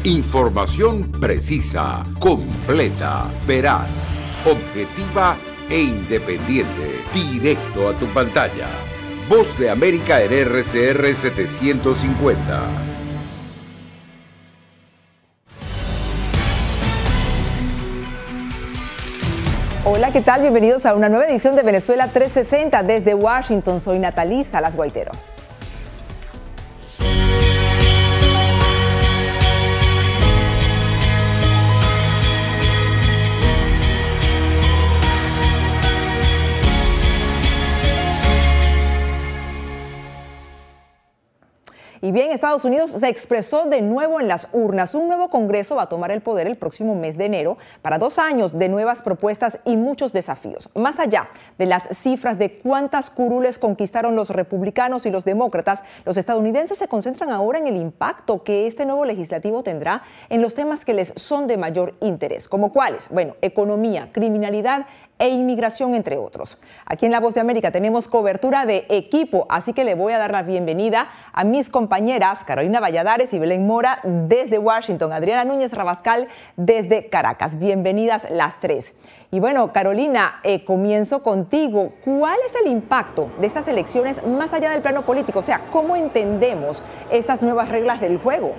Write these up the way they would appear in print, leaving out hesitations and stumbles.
Información precisa, completa, veraz, objetiva e independiente. Directo a tu pantalla. Voz de América en RCR 750. Hola, ¿qué tal? Bienvenidos a una nueva edición de Venezuela 360 desde Washington. Soy Natalí Salas Guaitero. Y bien, Estados Unidos se expresó de nuevo en las urnas. Un nuevo Congreso va a tomar el poder el próximo mes de enero para 2 años de nuevas propuestas y muchos desafíos. Más allá de las cifras de cuántas curules conquistaron los republicanos y los demócratas, los estadounidenses se concentran ahora en el impacto que este nuevo legislativo tendrá en los temas que les son de mayor interés. ¿Como cuáles? Bueno, economía, criminalidad e inmigración, entre otros. Aquí en La Voz de América tenemos cobertura de equipo, así que le voy a dar la bienvenida a mis compañeras Carolina Valladares y Belén Mora desde Washington, Adriana Núñez Rabascal desde Caracas. Bienvenidas las tres. Y bueno, Carolina, comienzo contigo. ¿Cuál es el impacto de estas elecciones más allá del plano político? O sea, ¿cómo entendemos estas nuevas reglas del juego?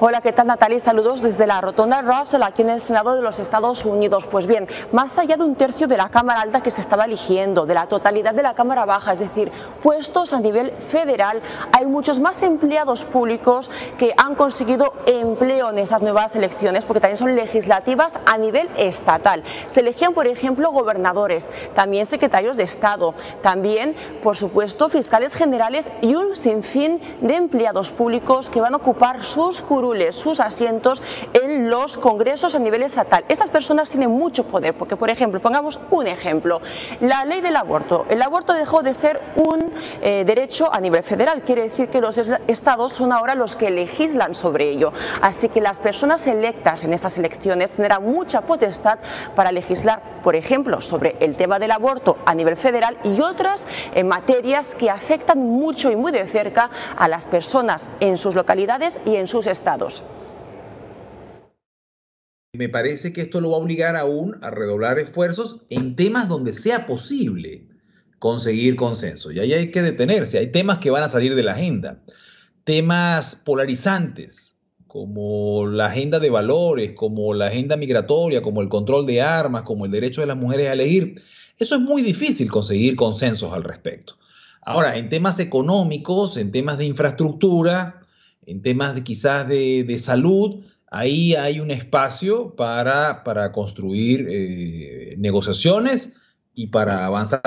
Hola, ¿qué tal, Natalie? Saludos desde la Rotonda Russell, aquí en el Senado de los Estados Unidos. Pues bien, más allá de 1/3 de la Cámara Alta que se estaba eligiendo, de la totalidad de la Cámara Baja, es decir, puestos a nivel federal, hay muchos más empleados públicos que han conseguido empleo en esas nuevas elecciones, porque también son legislativas a nivel estatal. Se elegían, por ejemplo, gobernadores, también secretarios de Estado, también, por supuesto, fiscales generales y un sinfín de empleados públicos que van a ocupar sus curules, sus asientos en los congresos a nivel estatal. Estas personas tienen mucho poder porque, por ejemplo, pongamos un ejemplo, la ley del aborto. El aborto dejó de ser un derecho a nivel federal, quiere decir que los estados son ahora los que legislan sobre ello. Así que las personas electas en estas elecciones tendrán mucha potestad para legislar, por ejemplo, sobre el tema del aborto a nivel federal y otras materias que afectan mucho y muy de cerca a las personas en sus localidades y en sus estados. Me parece que esto lo va a obligar aún a redoblar esfuerzos en temas donde sea posible conseguir consenso. Y ahí hay que detenerse. Hay temas que van a salir de la agenda. Temas polarizantes, como la agenda de valores, como la agenda migratoria, como el control de armas, como el derecho de las mujeres a elegir. Eso es muy difícil conseguir consensos al respecto. Ahora, en temas económicos, en temas de infraestructura, en temas de quizás de salud, ahí hay un espacio para construir negociaciones y para avanzar.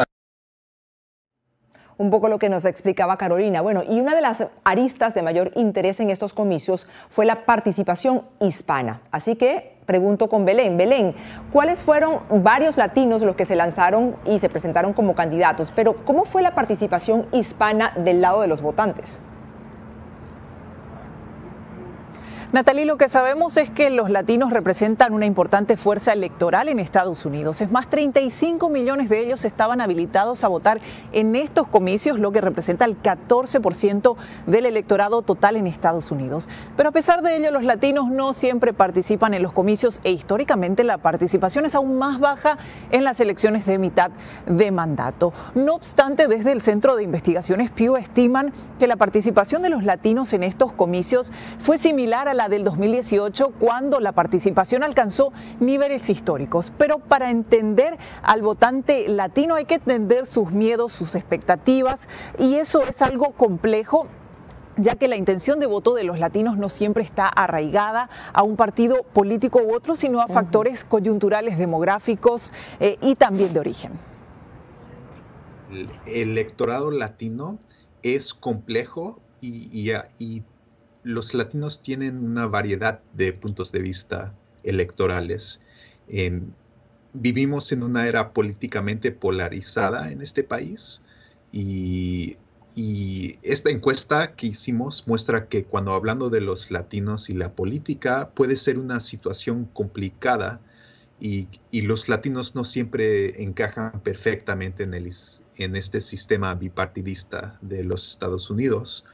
Un poco lo que nos explicaba Carolina. Bueno, y una de las aristas de mayor interés en estos comicios fue la participación hispana. Así que pregunto con Belén. Belén, ¿cuáles fueron varios latinos los que se lanzaron y se presentaron como candidatos? Pero ¿cómo fue la participación hispana del lado de los votantes? Natalie, lo que sabemos es que los latinos representan una importante fuerza electoral en Estados Unidos. Es más, 35 millones de ellos estaban habilitados a votar en estos comicios, lo que representa el 14% del electorado total en Estados Unidos. Pero a pesar de ello, los latinos no siempre participan en los comicios e históricamente la participación es aún más baja en las elecciones de mitad de mandato. No obstante, desde el Centro de Investigaciones Pew estiman que la participación de los latinos en estos comicios fue similar a la del 2018, cuando la participación alcanzó niveles históricos. Pero para entender al votante latino hay que entender sus miedos, sus expectativas, y eso es algo complejo, ya que la intención de voto de los latinos no siempre está arraigada a un partido político u otro, sino a factores coyunturales, demográficos y también de origen. El electorado latino es complejo y los latinos tienen una variedad de puntos de vista electorales. Vivimos en una era políticamente polarizada en este país y esta encuesta que hicimos muestra que cuando hablando de los latinos y la política puede ser una situación complicada y los latinos no siempre encajan perfectamente en este sistema bipartidista de los Estados Unidos.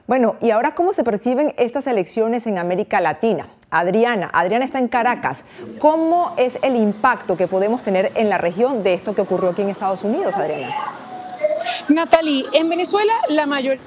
Bueno, y ahora, ¿cómo se perciben estas elecciones en América Latina? Adriana está en Caracas. ¿Cómo es el impacto que podemos tener en la región de esto que ocurrió aquí en Estados Unidos, Adriana? Natalie, en Venezuela la mayoría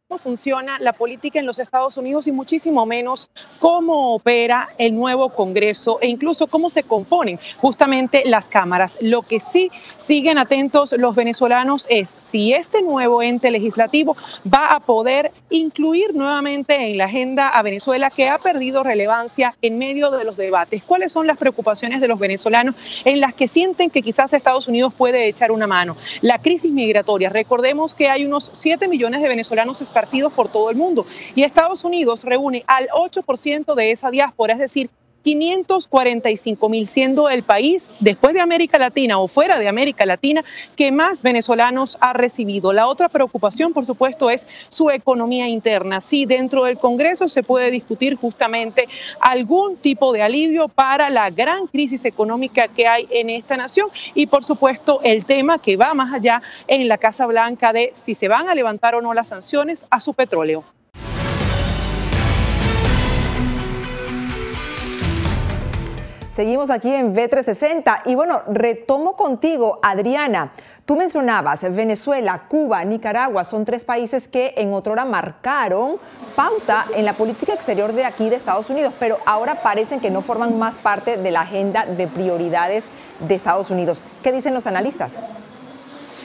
cómo funciona la política en los Estados Unidos y muchísimo menos cómo opera el nuevo Congreso e incluso cómo se componen justamente las cámaras. Lo que sí siguen atentos los venezolanos es si este nuevo ente legislativo va a poder incluir nuevamente en la agenda a Venezuela, que ha perdido relevancia en medio de los debates. ¿Cuáles son las preocupaciones de los venezolanos en las que sienten que quizás Estados Unidos puede echar una mano? La crisis migratoria. Recordemos que hay unos 7 millones de venezolanos esparcidos por todo el mundo y Estados Unidos reúne al 8% de esa diáspora, es decir, 545.000, siendo el país, después de América Latina o fuera de América Latina, que más venezolanos ha recibido. La otra preocupación, por supuesto, es su economía interna. Sí, dentro del Congreso se puede discutir justamente algún tipo de alivio para la gran crisis económica que hay en esta nación y, por supuesto, el tema que va más allá en la Casa Blanca de si se van a levantar o no las sanciones a su petróleo. Seguimos aquí en V360 y bueno, retomo contigo, Adriana. Tú mencionabas Venezuela, Cuba, Nicaragua, son 3 países que en otrora marcaron pauta en la política exterior de aquí de Estados Unidos, pero ahora parecen que no forman más parte de la agenda de prioridades de Estados Unidos. ¿Qué dicen los analistas?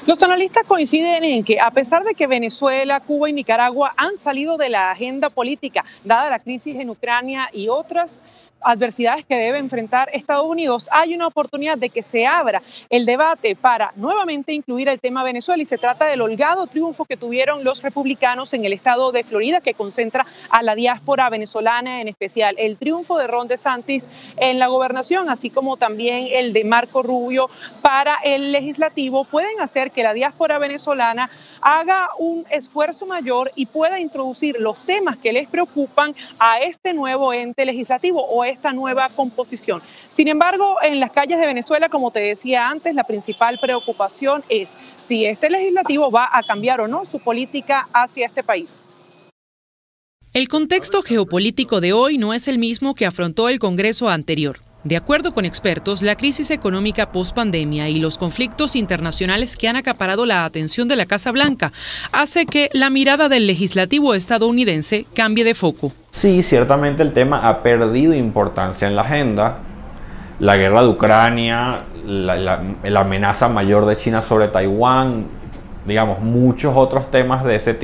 Los analistas coinciden en que, a pesar de que Venezuela, Cuba y Nicaragua han salido de la agenda política, dada la crisis en Ucrania y otras adversidades que debe enfrentar Estados Unidos, hay una oportunidad de que se abra el debate para nuevamente incluir el tema Venezuela, y se trata del holgado triunfo que tuvieron los republicanos en el estado de Florida, que concentra a la diáspora venezolana en especial. El triunfo de Ron DeSantis en la gobernación, así como también el de Marco Rubio para el legislativo, pueden hacer que la diáspora venezolana haga un esfuerzo mayor y pueda introducir los temas que les preocupan a este nuevo ente legislativo o esta nueva composición. Sin embargo, en las calles de Venezuela, como te decía antes, la principal preocupación es si este legislativo va a cambiar o no su política hacia este país. El contexto geopolítico de hoy no es el mismo que afrontó el Congreso anterior. De acuerdo con expertos, la crisis económica post-pandemia y los conflictos internacionales que han acaparado la atención de la Casa Blanca hace que la mirada del legislativo estadounidense cambie de foco. Sí, ciertamente el tema ha perdido importancia en la agenda. La guerra de Ucrania, la amenaza mayor de China sobre Taiwán, digamos, muchos otros temas de ese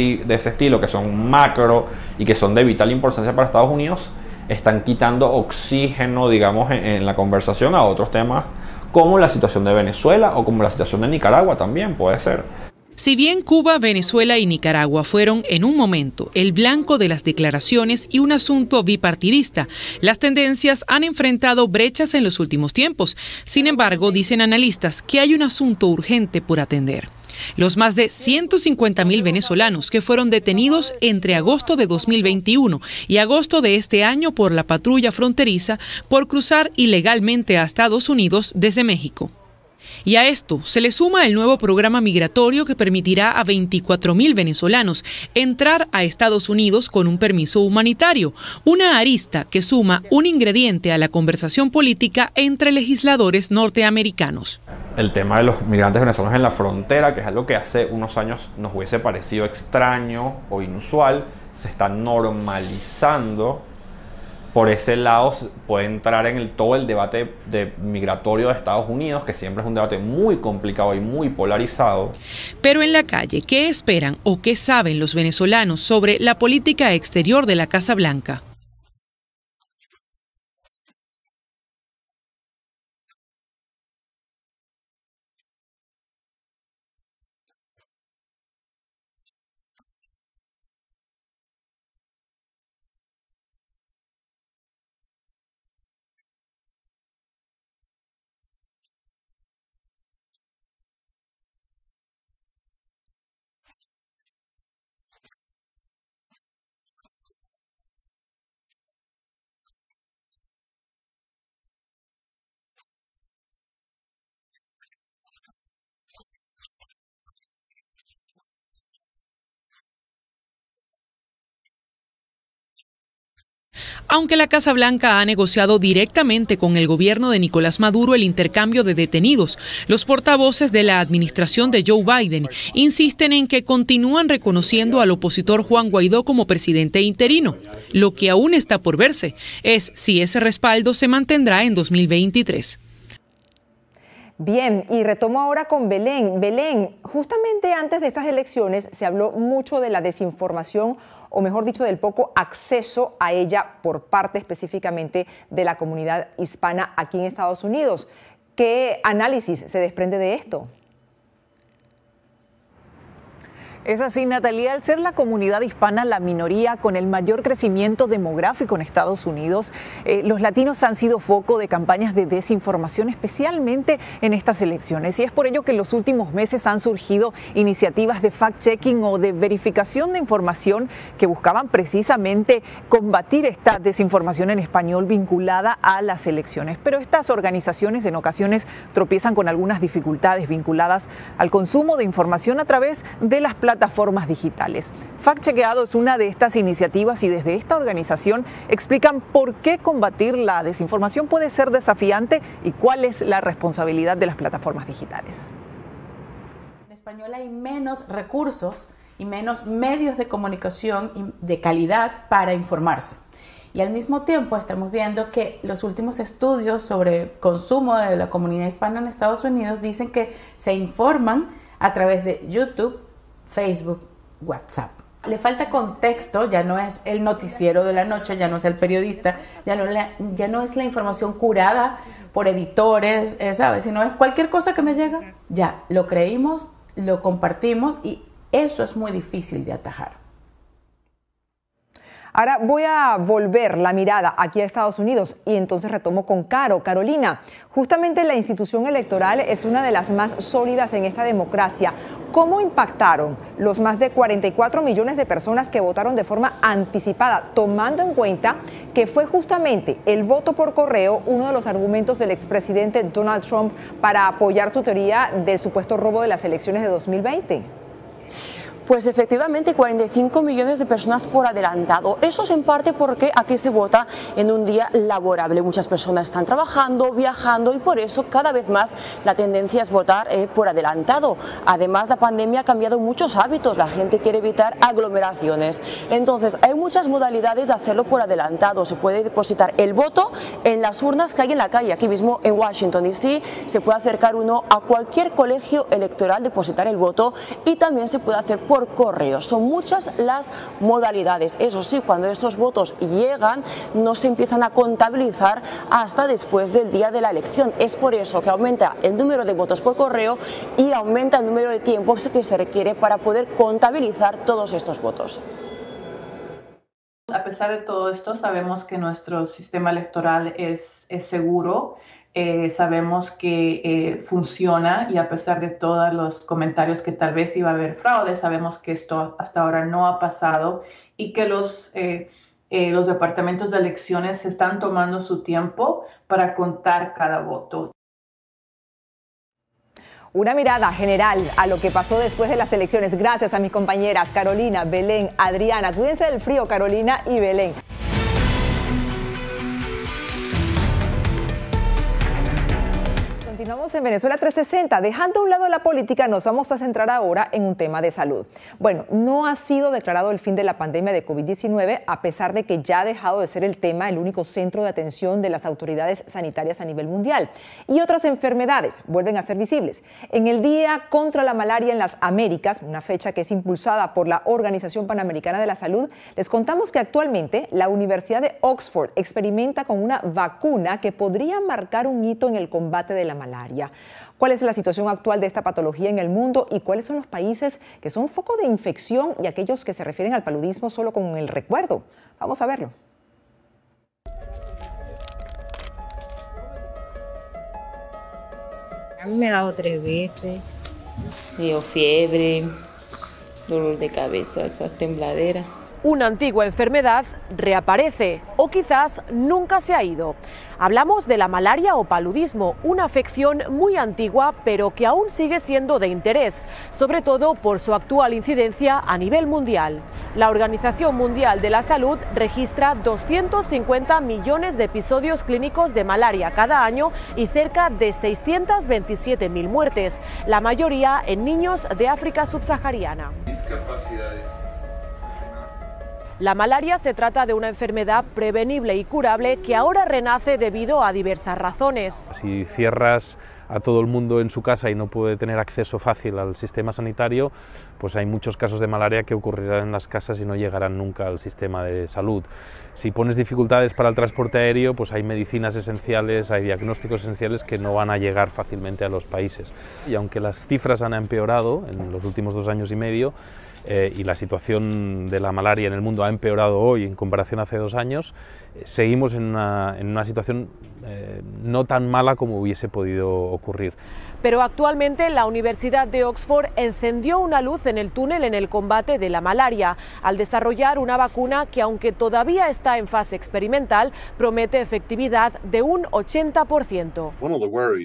estilo que son macro y que son de vital importancia para Estados Unidos, están quitando oxígeno, digamos, en la conversación a otros temas como la situación de Venezuela o como la situación de Nicaragua también puede ser. Si bien Cuba, Venezuela y Nicaragua fueron en un momento el blanco de las declaraciones y un asunto bipartidista, las tendencias han enfrentado brechas en los últimos tiempos. Sin embargo, dicen analistas que hay un asunto urgente por atender. Los más de 150.000 venezolanos que fueron detenidos entre agosto de 2021 y agosto de este año por la patrulla fronteriza por cruzar ilegalmente a Estados Unidos desde México. Y a esto se le suma el nuevo programa migratorio que permitirá a 24.000 venezolanos entrar a Estados Unidos con un permiso humanitario, una arista que suma un ingrediente a la conversación política entre legisladores norteamericanos. El tema de los migrantes venezolanos en la frontera, que es algo que hace unos años nos hubiese parecido extraño o inusual, se está normalizando. Por ese lado puede entrar en todo el debate migratorio de Estados Unidos, que siempre es un debate muy complicado y muy polarizado. Pero en la calle, ¿qué esperan o qué saben los venezolanos sobre la política exterior de la Casa Blanca? Aunque la Casa Blanca ha negociado directamente con el gobierno de Nicolás Maduro el intercambio de detenidos, los portavoces de la administración de Joe Biden insisten en que continúan reconociendo al opositor Juan Guaidó como presidente interino. Lo que aún está por verse es si ese respaldo se mantendrá en 2023. Bien, y retomo ahora con Belén. Belén, justamente antes de estas elecciones se habló mucho de la desinformación, o mejor dicho, del poco acceso a ella por parte específicamente de la comunidad hispana aquí en Estados Unidos. ¿Qué análisis se desprende de esto? Es así, Natalia, al ser la comunidad hispana la minoría con el mayor crecimiento demográfico en Estados Unidos, los latinos han sido foco de campañas de desinformación, especialmente en estas elecciones. Y es por ello que en los últimos meses han surgido iniciativas de fact-checking o de verificación de información que buscaban precisamente combatir esta desinformación en español vinculada a las elecciones. Pero estas organizaciones en ocasiones tropiezan con algunas dificultades vinculadas al consumo de información a través de las plataformas digitales. Fact Chequeado es una de estas iniciativas y desde esta organización explican por qué combatir la desinformación puede ser desafiante y cuál es la responsabilidad de las plataformas digitales. En español hay menos recursos y menos medios de comunicación de calidad para informarse. Y al mismo tiempo estamos viendo que los últimos estudios sobre consumo de la comunidad hispana en Estados Unidos dicen que se informan a través de YouTube, Facebook, WhatsApp. Le falta contexto, ya no es el noticiero de la noche, ya no es el periodista, ya no es la información curada por editores, ¿sabes? Sino es cualquier cosa que me llega, ya lo creímos, lo compartimos y eso es muy difícil de atajar. Ahora voy a volver la mirada aquí a Estados Unidos y entonces retomo con Carolina. Justamente la institución electoral es una de las más sólidas en esta democracia. ¿Cómo impactaron los más de 44 millones de personas que votaron de forma anticipada, tomando en cuenta que fue justamente el voto por correo uno de los argumentos del expresidente Donald Trump para apoyar su teoría del supuesto robo de las elecciones de 2020? Pues efectivamente 45 millones de personas por adelantado. Eso es en parte porque aquí se vota en un día laborable. Muchas personas están trabajando, viajando y por eso cada vez más la tendencia es votar por adelantado. Además, la pandemia ha cambiado muchos hábitos. La gente quiere evitar aglomeraciones. Entonces, hay muchas modalidades de hacerlo por adelantado. Se puede depositar el voto en las urnas que hay en la calle. Aquí mismo en Washington DC se puede acercar uno a cualquier colegio electoral, depositar el voto y también se puede hacer por correo. Son muchas las modalidades. Eso sí, cuando estos votos llegan no se empiezan a contabilizar hasta después del día de la elección. Es por eso que aumenta el número de votos por correo y aumenta el número de tiempo que se requiere para poder contabilizar todos estos votos. A pesar de todo esto, sabemos que nuestro sistema electoral es seguro. Sabemos que funciona y a pesar de todos los comentarios que tal vez iba a haber fraude, sabemos que esto hasta ahora no ha pasado y que los departamentos de elecciones están tomando su tiempo para contar cada voto. Una mirada general a lo que pasó después de las elecciones. Gracias a mis compañeras Carolina, Belén, Adriana. Cuídense del frío, Carolina y Belén. Continuamos en Venezuela 360. Dejando a un lado la política, nos vamos a centrar ahora en un tema de salud. Bueno, no ha sido declarado el fin de la pandemia de COVID-19, a pesar de que ya ha dejado de ser el tema el único centro de atención de las autoridades sanitarias a nivel mundial. Y otras enfermedades vuelven a ser visibles. En el Día contra la Malaria en las Américas, una fecha que es impulsada por la Organización Panamericana de la Salud, les contamos que actualmente la Universidad de Oxford experimenta con una vacuna que podría marcar un hito en el combate de la malaria. ¿Cuál es la situación actual de esta patología en el mundo y cuáles son los países que son foco de infección y aquellos que se refieren al paludismo solo con el recuerdo? Vamos a verlo. A mí me ha dado 3 veces, me dio fiebre, dolor de cabeza, esa tembladera. Una antigua enfermedad reaparece o quizás nunca se ha ido. Hablamos de la malaria o paludismo, una afección muy antigua pero que aún sigue siendo de interés, sobre todo por su actual incidencia a nivel mundial. La Organización Mundial de la Salud registra 250 millones de episodios clínicos de malaria cada año y cerca de 627.000 muertes, la mayoría en niños de África subsahariana. La malaria se trata de una enfermedad prevenible y curable que ahora renace debido a diversas razones. Si cierras a todo el mundo en su casa y no puede tener acceso fácil al sistema sanitario, pues hay muchos casos de malaria que ocurrirán en las casas y no llegarán nunca al sistema de salud. Si pones dificultades para el transporte aéreo, pues hay medicinas esenciales, hay diagnósticos esenciales que no van a llegar fácilmente a los países. Y aunque las cifras han empeorado en los últimos 2 años y medio, y la situación de la malaria en el mundo ha empeorado hoy en comparación a hace 2 años, seguimos en una situación no tan mala como hubiese podido ocurrir. Pero actualmente la Universidad de Oxford encendió una luz en el túnel en el combate de la malaria al desarrollar una vacuna que, aunque todavía está en fase experimental, promete efectividad de un 80%.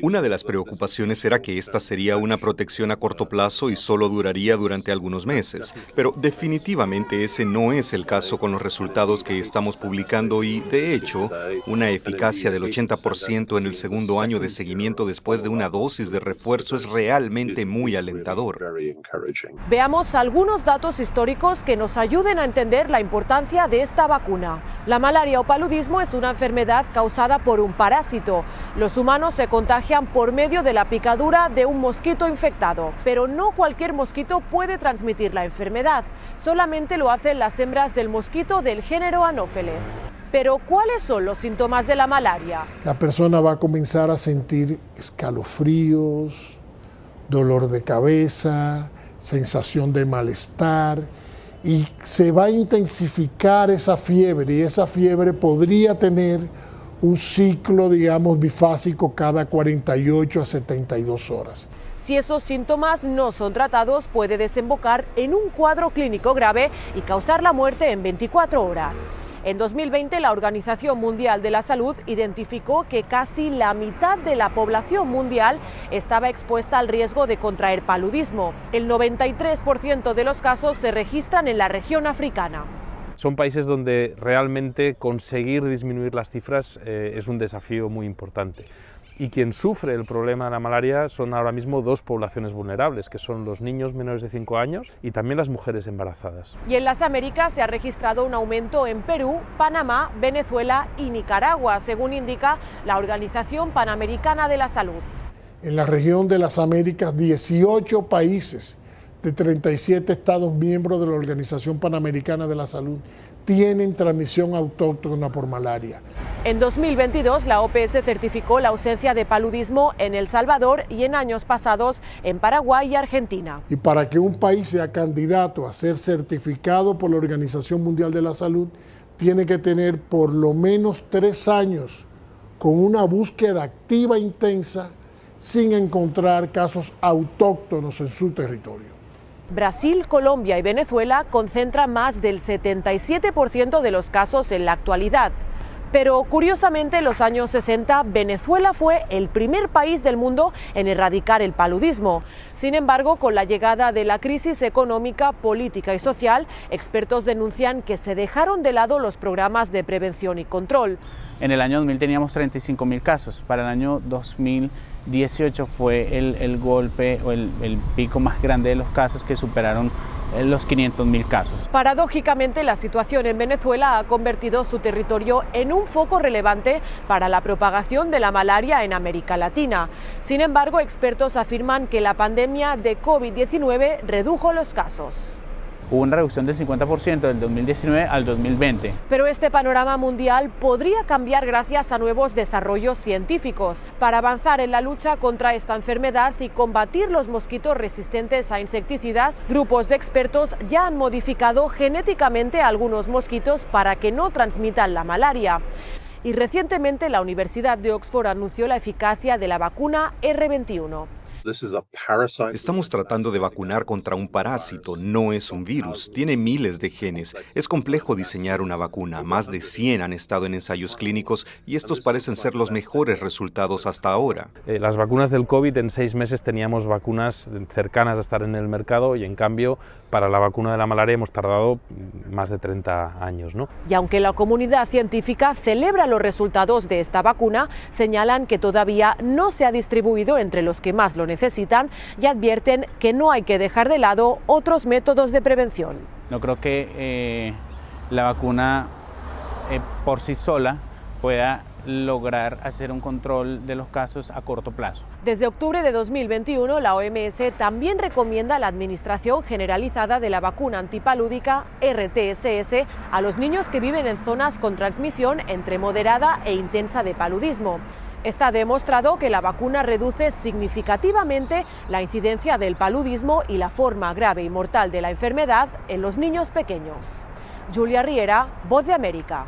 Una de las preocupaciones era que esta sería una protección a corto plazo y solo duraría durante algunos meses, pero definitivamente ese no es el caso con los resultados que estamos publicando y, de hecho, una eficacia del 80% en el segundo año de seguimiento después de una dosis de refuerzo es realmente muy alentador. Veamos algunos datos históricos que nos ayuden a entender la importancia de esta vacuna. La malaria o paludismo es una enfermedad causada por un parásito. Los humanos se contagian por medio de la picadura de un mosquito infectado, pero no cualquier mosquito puede transmitir la enfermedad. Solamente lo hacen las hembras del mosquito del género Anopheles. Pero, ¿cuáles son los síntomas de la malaria? La persona va a comenzar a sentir escalofríos, dolor de cabeza, sensación de malestar, y se va a intensificar esa fiebre, y esa fiebre podría tener un ciclo, digamos, bifásico cada 48 a 72 horas. Si esos síntomas no son tratados, puede desembocar en un cuadro clínico grave y causar la muerte en 24 horas. En 2020, la Organización Mundial de la Salud identificó que casi la mitad de la población mundial estaba expuesta al riesgo de contraer paludismo. El 93% de los casos se registran en la región africana. Son países donde realmente conseguir disminuir las cifras es un desafío muy importante. Y quien sufre el problema de la malaria son ahora mismo 2 poblaciones vulnerables, que son los niños menores de 5 años y también las mujeres embarazadas. Y en las Américas se ha registrado un aumento en Perú, Panamá, Venezuela y Nicaragua, según indica la Organización Panamericana de la Salud. En la región de las Américas, 18 países de 37 estados miembros de la Organización Panamericana de la Salud tienen transmisión autóctona por malaria. En 2022, la OPS certificó la ausencia de paludismo en El Salvador y en años pasados en Paraguay y Argentina. Y para que un país sea candidato a ser certificado por la Organización Mundial de la Salud, tiene que tener por lo menos 3 años con una búsqueda activa e intensa sin encontrar casos autóctonos en su territorio. Brasil, Colombia y Venezuela concentran más del 77% de los casos en la actualidad. Pero curiosamente, en los años 60, Venezuela fue el primer país del mundo en erradicar el paludismo. Sin embargo, con la llegada de la crisis económica, política y social, expertos denuncian que se dejaron de lado los programas de prevención y control. En el año 2000 teníamos 35.000 casos. Para el año 2018 fue el golpe o el pico más grande de los casos, que superaron los 500.000 casos. Paradójicamente, la situación en Venezuela ha convertido su territorio en un foco relevante para la propagación de la malaria en América Latina. Sin embargo, expertos afirman que la pandemia de COVID-19 redujo los casos. Hubo una reducción del 50% del 2019 al 2020. Pero este panorama mundial podría cambiar gracias a nuevos desarrollos científicos. Para avanzar en la lucha contra esta enfermedad y combatir los mosquitos resistentes a insecticidas, grupos de expertos ya han modificado genéticamente a algunos mosquitos para que no transmitan la malaria. Y recientemente la Universidad de Oxford anunció la eficacia de la vacuna R21. Estamos tratando de vacunar contra un parásito, no es un virus, tiene miles de genes. Es complejo diseñar una vacuna, más de 100 han estado en ensayos clínicos y estos parecen ser los mejores resultados hasta ahora. Las vacunas del COVID, en 6 meses teníamos vacunas cercanas a estar en el mercado y en cambio para la vacuna de la malaria hemos tardado más de 30 años, ¿no? Y aunque la comunidad científica celebra los resultados de esta vacuna, señalan que todavía no se ha distribuido entre los que más lo necesitan y advierten que no hay que dejar de lado otros métodos de prevención. No creo que la vacuna por sí sola pueda lograr hacer un control de los casos a corto plazo. Desde octubre de 2021, la OMS también recomienda la administración generalizada de la vacuna antipalúdica RTSS a los niños que viven en zonas con transmisión entre moderada e intensa de paludismo. Está demostrado que la vacuna reduce significativamente la incidencia del paludismo y la forma grave y mortal de la enfermedad en los niños pequeños. Julia Riera, Voz de América.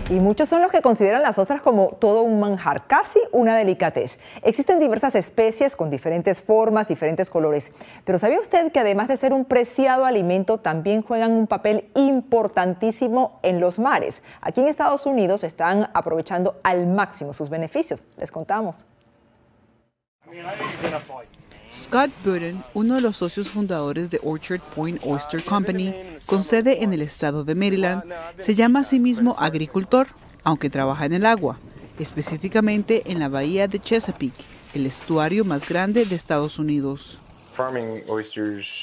Y muchos son los que consideran las ostras como todo un manjar, casi una delicatez. Existen diversas especies con diferentes formas, diferentes colores. Pero ¿sabía usted que además de ser un preciado alimento, también juegan un papel importantísimo en los mares? Aquí en Estados Unidos están aprovechando al máximo sus beneficios. Les contamos. Scott Budden, uno de los socios fundadores de Orchard Point Oyster Company, con sede en el estado de Maryland, se llama a sí mismo agricultor, aunque trabaja en el agua, específicamente en la bahía de Chesapeake, el estuario más grande de Estados Unidos.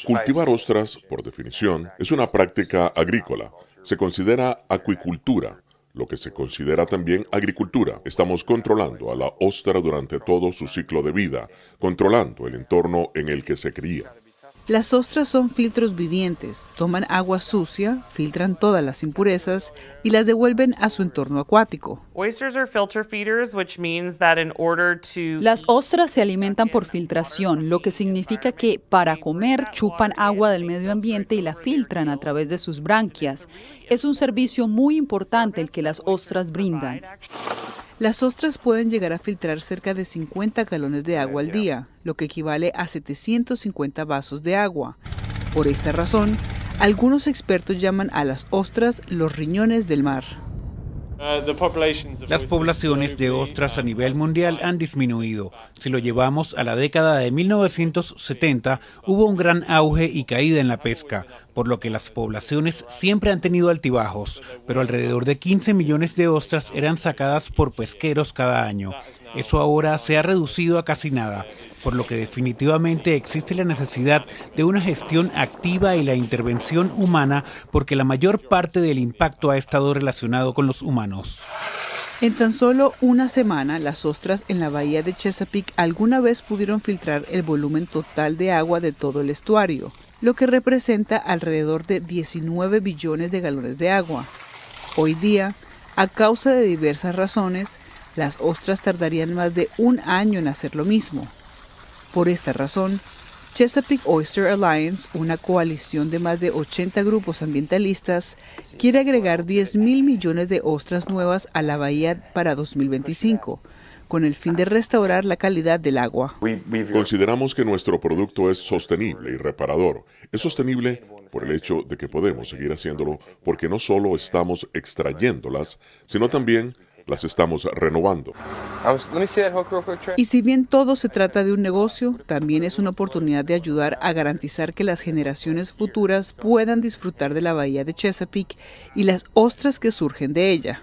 Cultivar ostras, por definición, es una práctica agrícola. Se considera acuicultura, lo que se considera también agricultura. Estamos controlando a la ostra durante todo su ciclo de vida, controlando el entorno en el que se cría. Las ostras son filtros vivientes, toman agua sucia, filtran todas las impurezas y las devuelven a su entorno acuático. Las ostras se alimentan por filtración, lo que significa que para comer chupan agua del medio ambiente y la filtran a través de sus branquias. Es un servicio muy importante el que las ostras brindan. Las ostras pueden llegar a filtrar cerca de 50 galones de agua al día, lo que equivale a 750 vasos de agua. Por esta razón, algunos expertos llaman a las ostras los riñones del mar. Las poblaciones de ostras a nivel mundial han disminuido. Si lo llevamos a la década de 1970, hubo un gran auge y caída en la pesca, por lo que las poblaciones siempre han tenido altibajos, pero alrededor de 15 millones de ostras eran sacadas por pesqueros cada año. Eso ahora se ha reducido a casi nada, por lo que definitivamente existe la necesidad de una gestión activa y la intervención humana, porque la mayor parte del impacto ha estado relacionado con los humanos. En tan solo una semana, las ostras en la bahía de Chesapeake alguna vez pudieron filtrar el volumen total de agua de todo el estuario, lo que representa alrededor de 19 billones de galones de agua. Hoy día, a causa de diversas razones, las ostras tardarían más de un año en hacer lo mismo. Por esta razón, Chesapeake Oyster Alliance, una coalición de más de 80 grupos ambientalistas, quiere agregar 10.000 millones de ostras nuevas a la bahía para 2025, con el fin de restaurar la calidad del agua. Consideramos que nuestro producto es sostenible y reparador. Es sostenible por el hecho de que podemos seguir haciéndolo porque no solo estamos extrayéndolas, sino también las estamos renovando. Y si bien todo se trata de un negocio, también es una oportunidad de ayudar a garantizar que las generaciones futuras puedan disfrutar de la bahía de Chesapeake y las ostras que surgen de ella.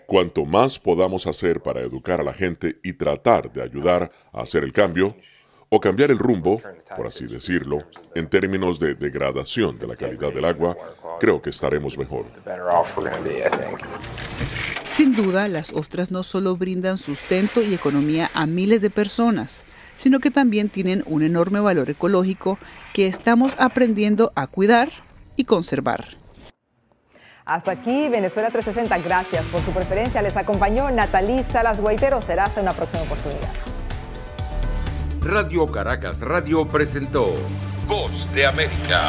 Cuanto más podamos hacer para educar a la gente y tratar de ayudar a hacer el cambio, o cambiar el rumbo, por así decirlo, en términos de degradación de la calidad del agua, creo que estaremos mejor. Sin duda, las ostras no solo brindan sustento y economía a miles de personas, sino que también tienen un enorme valor ecológico que estamos aprendiendo a cuidar y conservar. Hasta aquí Venezuela 360. Gracias por su preferencia. Les acompañó Natalí Salas Guaitero. Será hasta una próxima oportunidad. Radio Caracas Radio presentó Voz de América.